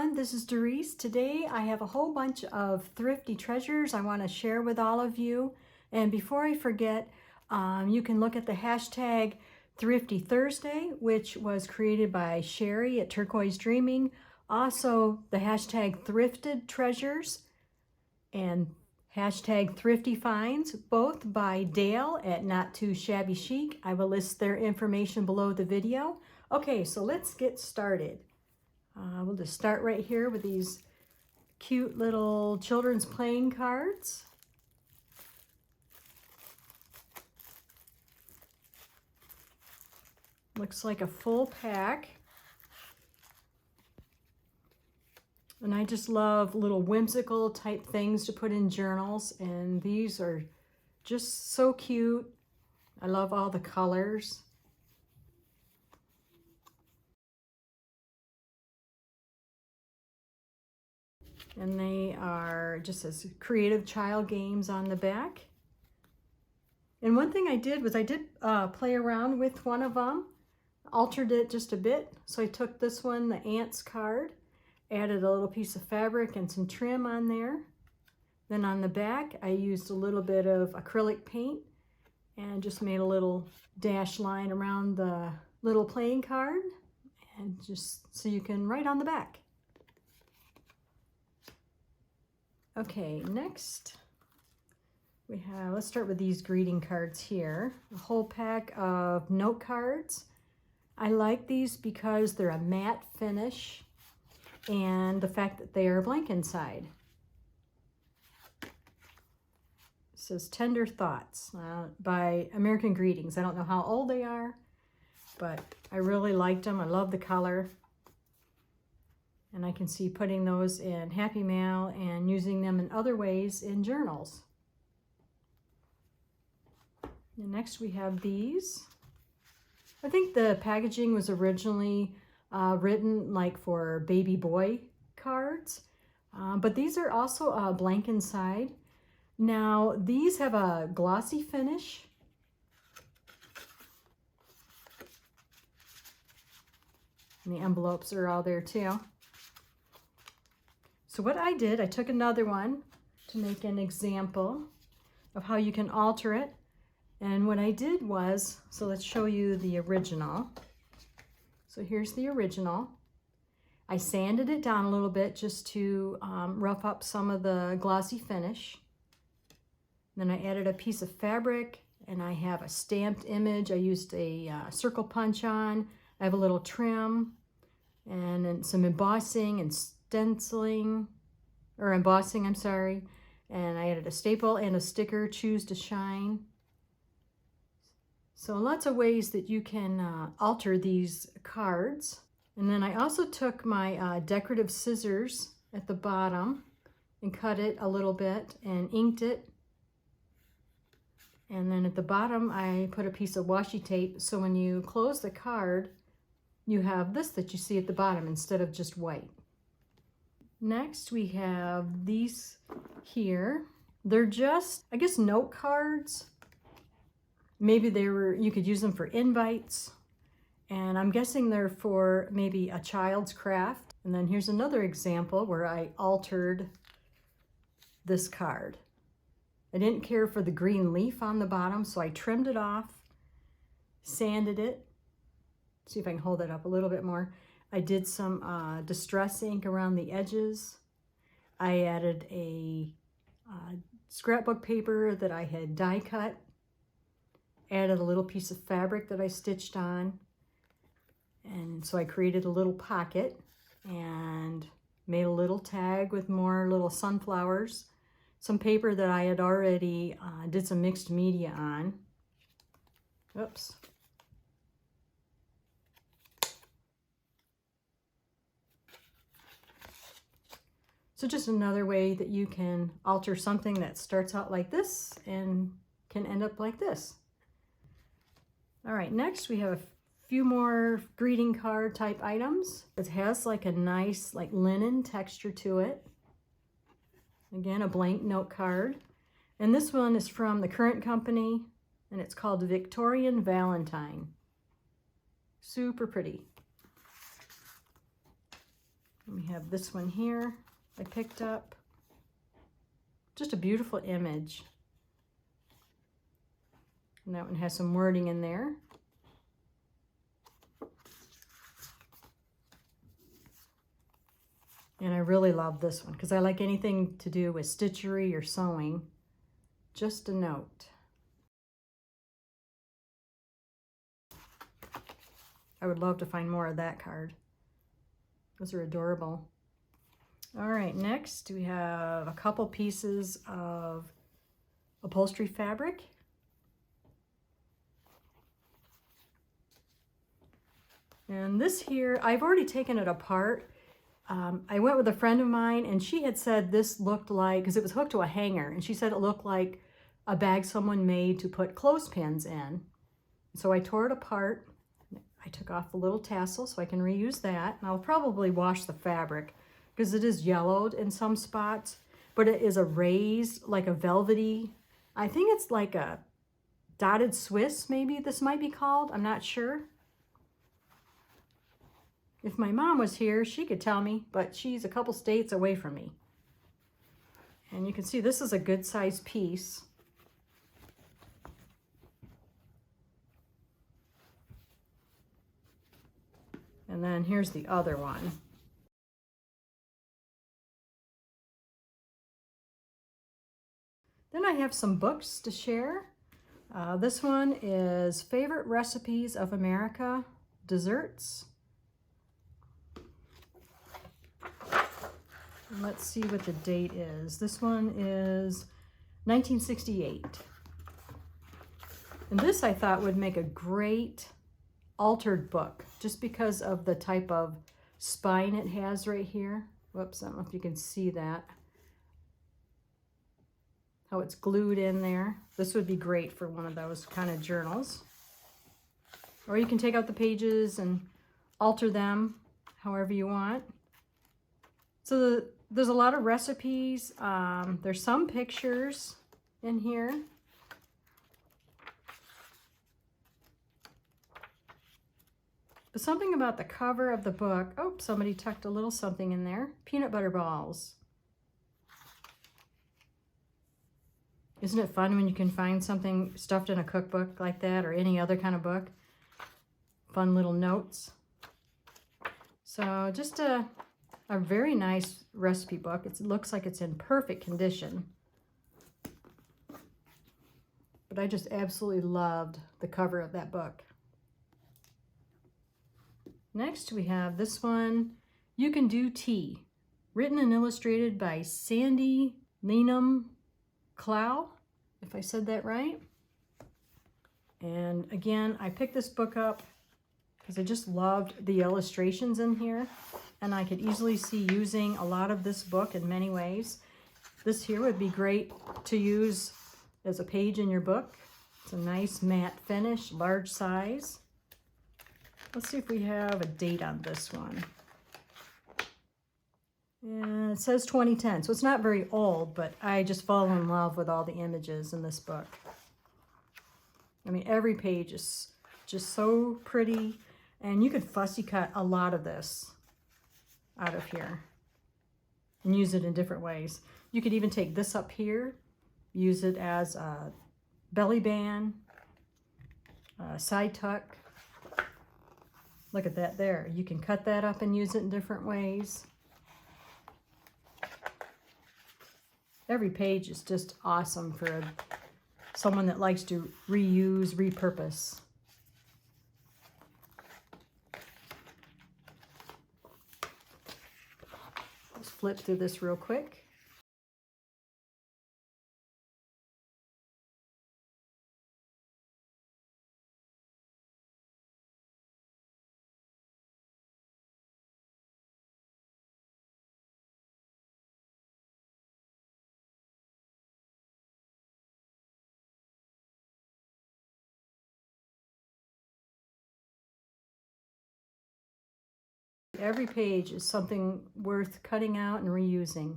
everyone, this is Doris. Today I have a whole bunch of thrifty treasures I want to share with all of you. And before I forget, you can look at the hashtag Thrifty Thursday, which was created by Sheree at Turquoise Dreaming. Also the hashtag Thrifted Treasures and hashtag Thrifty Finds, both by Dale at NotTooShabbyChic. I will list their information below the video. Okay, so let's get started. We'll just start right here with these cute little children's playing cards. Looks like a full pack. And I just love little whimsical type things to put in journals, and these are just so cute. I love all the colors. And they are just as creative child games on the back. And one thing I did was I did play around with one of them, altered it just a bit. So I took this one, the ants card, added a little piece of fabric and some trim on there. Then on the back, I used a little bit of acrylic paint and just made a little dash line around the little playing card, and just so you can write on the back. Okay, next we have, let's start with these greeting cards here. A whole pack of note cards. I like these because they're a matte finish and the fact that they are blank inside. It says Tender Thoughts by American Greetings. I don't know how old they are, but I really liked them. I love the color. And I can see putting those in Happy Mail and using them in other ways in journals. And next we have these. I think the packaging was originally written like for baby boy cards, but these are also blank inside. Now these have a glossy finish. And the envelopes are all there too. So what I did, I took another one to make an example of how you can alter it. And what I did was, so let's show you the original. So here's the original. I sanded it down a little bit just to rough up some of the glossy finish. Then I added a piece of fabric, and I have a stamped image. I used a circle punch on. I have a little trim and then some embossing and stenciling, or embossing, I'm sorry. And I added a staple and a sticker, Choose to Shine. So lots of ways that you can alter these cards. And then I also took my decorative scissors at the bottom and cut it a little bit and inked it. And then at the bottom, I put a piece of washi tape, so when you close the card, you have this that you see at the bottom instead of just white. Next, we have these here. They're just, I guess, note cards. Maybe you could use them for invites. And I'm guessing they're for maybe a child's craft. And then here's another example where I altered this card. I didn't care for the green leaf on the bottom, so I trimmed it off, sanded it. See if I can hold it up a little bit more. I did some distress ink around the edges. I added a scrapbook paper that I had die cut. Added a little piece of fabric that I stitched on. And so I created a little pocket and made a little tag with more little sunflowers. Some paper that I had already did some mixed media on. Oops. So just another way that you can alter something that starts out like this and can end up like this. All right, next we have a few more greeting card type items. It has like a nice like linen texture to it. Again, a blank note card. And this one is from the current company, and it's called Victorian Valentine. Super pretty. We have this one here I picked up. Just a beautiful image. And that one has some wording in there. And I really love this one because I like anything to do with stitchery or sewing. Just a note. I would love to find more of that card. Those are adorable. All right, next we have a couple pieces of upholstery fabric. And this here, I've already taken it apart. I went with a friend of mine and she had said this looked like, because it was hooked to a hanger, and she said it looked like a bag someone made to put clothespins in. So I tore it apart. I took off the little tassel so I can reuse that. And I'll probably wash the fabric because it is yellowed in some spots, but it is a raised, like a velvety, I think it's like a dotted Swiss, maybe this might be called. I'm not sure. If my mom was here, she could tell me, but she's a couple states away from me. And you can see this is a good sized piece. And then here's the other one. Then I have some books to share. This one is Favorite Recipes of America, Desserts. And let's see what the date is. This one is 1968. And this I thought would make a great altered book just because of the type of spine it has right here. Whoops, I don't know if you can see that. How it's glued in there. This would be great for one of those kind of journals. Or you can take out the pages and alter them however you want. So there's a lot of recipes. There's some pictures in here. But something about the cover of the book, oh, somebody tucked a little something in there. Peanut butter balls. Isn't it fun when you can find something stuffed in a cookbook like that or any other kind of book? Fun little notes. So just a very nice recipe book. It looks like it's in perfect condition. But I just absolutely loved the cover of that book. Next we have this one, You Can Do Tea, written and illustrated by Sandy Leenham Clow, if I said that right. And again, I picked this book up because I just loved the illustrations in here, and I could easily see using a lot of this book in many ways. This here would be great to use as a page in your book. It's a nice matte finish, large size. Let's see if we have a date on this one. And it says 2010, so it's not very old, but I just fall in love with all the images in this book. I mean, every page is just so pretty, and you could fussy cut a lot of this out of here and use it in different ways. You could even take this up here, use it as a belly band, a side tuck. Look at that there. You can cut that up and use it in different ways. Every page is just awesome for someone that likes to reuse, repurpose. Let's flip through this real quick. Every page is something worth cutting out and reusing.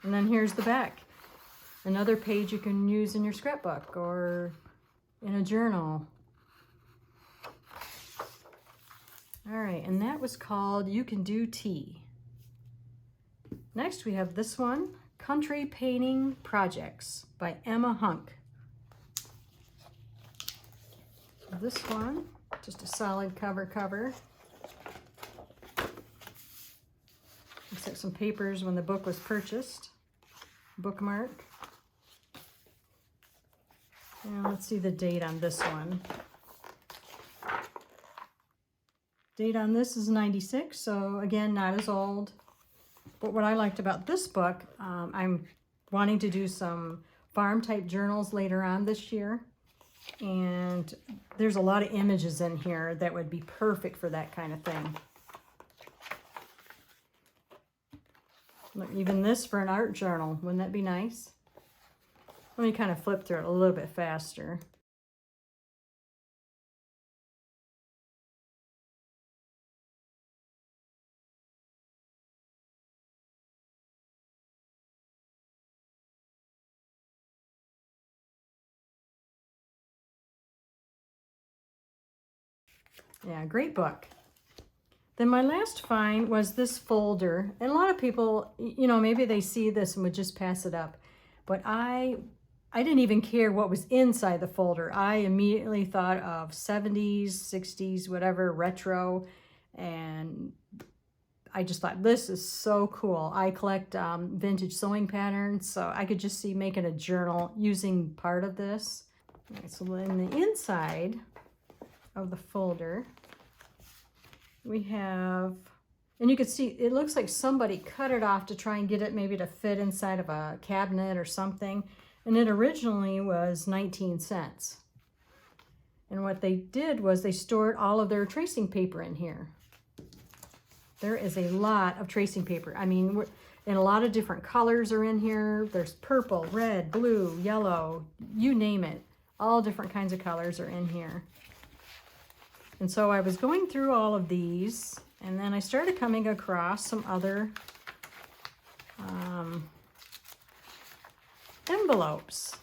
And then here's the back. Another page you can use in your scrapbook or in a journal. All right, and that was called You Can Do Tea. Next we have this one, Country Painting Projects by Emma Hunk. This one, just a solid cover. Looks like some papers when the book was purchased. Bookmark. And let's see the date on this one. Date on this is 96, so again, not as old. But what I liked about this book, I'm wanting to do some farm type journals later on this year. And there's a lot of images in here that would be perfect for that kind of thing. Look, even this for an art journal, wouldn't that be nice? Let me kind of flip through it a little bit faster. Yeah, great book. Then my last find was this folder. And a lot of people, you know, maybe they see this and would just pass it up. But I didn't even care what was inside the folder. I immediately thought of 70s, 60s, whatever, retro. And I just thought, this is so cool. I collect vintage sewing patterns, so I could just see making a journal using part of this. All right, so in the inside of the folder, we have, and you can see it looks like somebody cut it off to try and get it maybe to fit inside of a cabinet or something. And it originally was 19 cents. And what they did was they stored all of their tracing paper in here. There is a lot of tracing paper. I mean, and a lot of different colors are in here. There's purple, red, blue, yellow, you name it. All different kinds of colors are in here. And so I was going through all of these, and then I started coming across some other envelopes.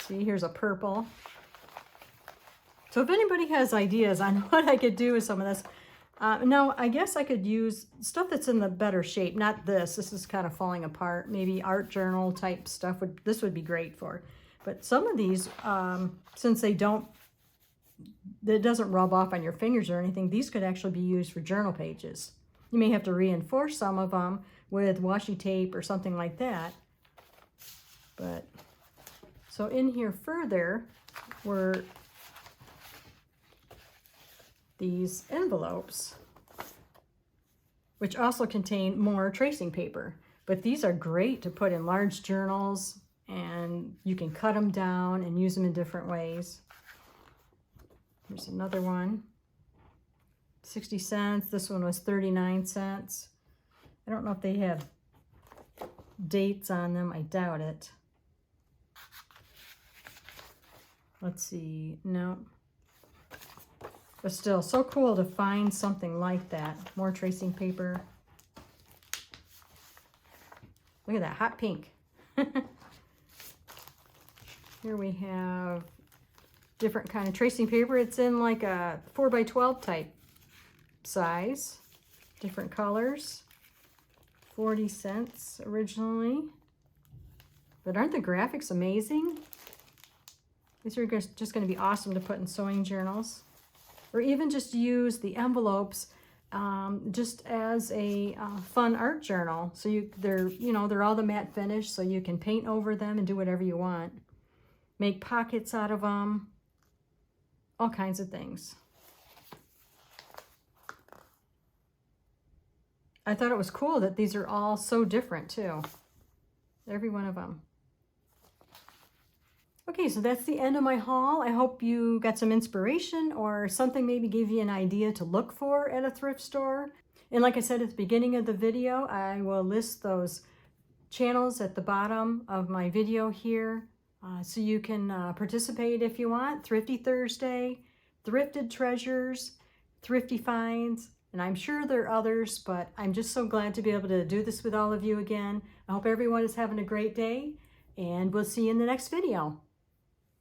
See, here's a purple. So if anybody has ideas on what I could do with some of this, no, I guess I could use stuff that's in the better shape. Not this. This is kind of falling apart. Maybe art journal type stuff. This would be great for. But some of these, since it doesn't rub off on your fingers or anything, these could actually be used for journal pages. You may have to reinforce some of them with washi tape or something like that. But so in here further were these envelopes, which also contain more tracing paper. But these are great to put in large journals, and you can cut them down and use them in different ways. Here's another one, 60 cents. This one was 39 cents. I don't know if they have dates on them. I doubt it. Let's see. No. But still, so cool to find something like that. More tracing paper. Look at that, hot pink. Here we have different kind of tracing paper. It's in like a 4x12 type size. Different colors. 40 cents originally. But aren't the graphics amazing? These are just going to be awesome to put in sewing journals. Or even just use the envelopes just as a fun art journal. So they're all the matte finish, so you can paint over them and do whatever you want. Make pockets out of them. All kinds of things. I thought it was cool that these are all so different too. Every one of them. Okay, so that's the end of my haul. I hope you got some inspiration or something maybe gave you an idea to look for at a thrift store. And like I said at the beginning of the video, I will list those channels at the bottom of my video here so you can participate if you want. Thrifty Thursday, Thrifted Treasures, Thrifty Finds, and I'm sure there are others, but I'm just so glad to be able to do this with all of you again. I hope everyone is having a great day, and we'll see you in the next video.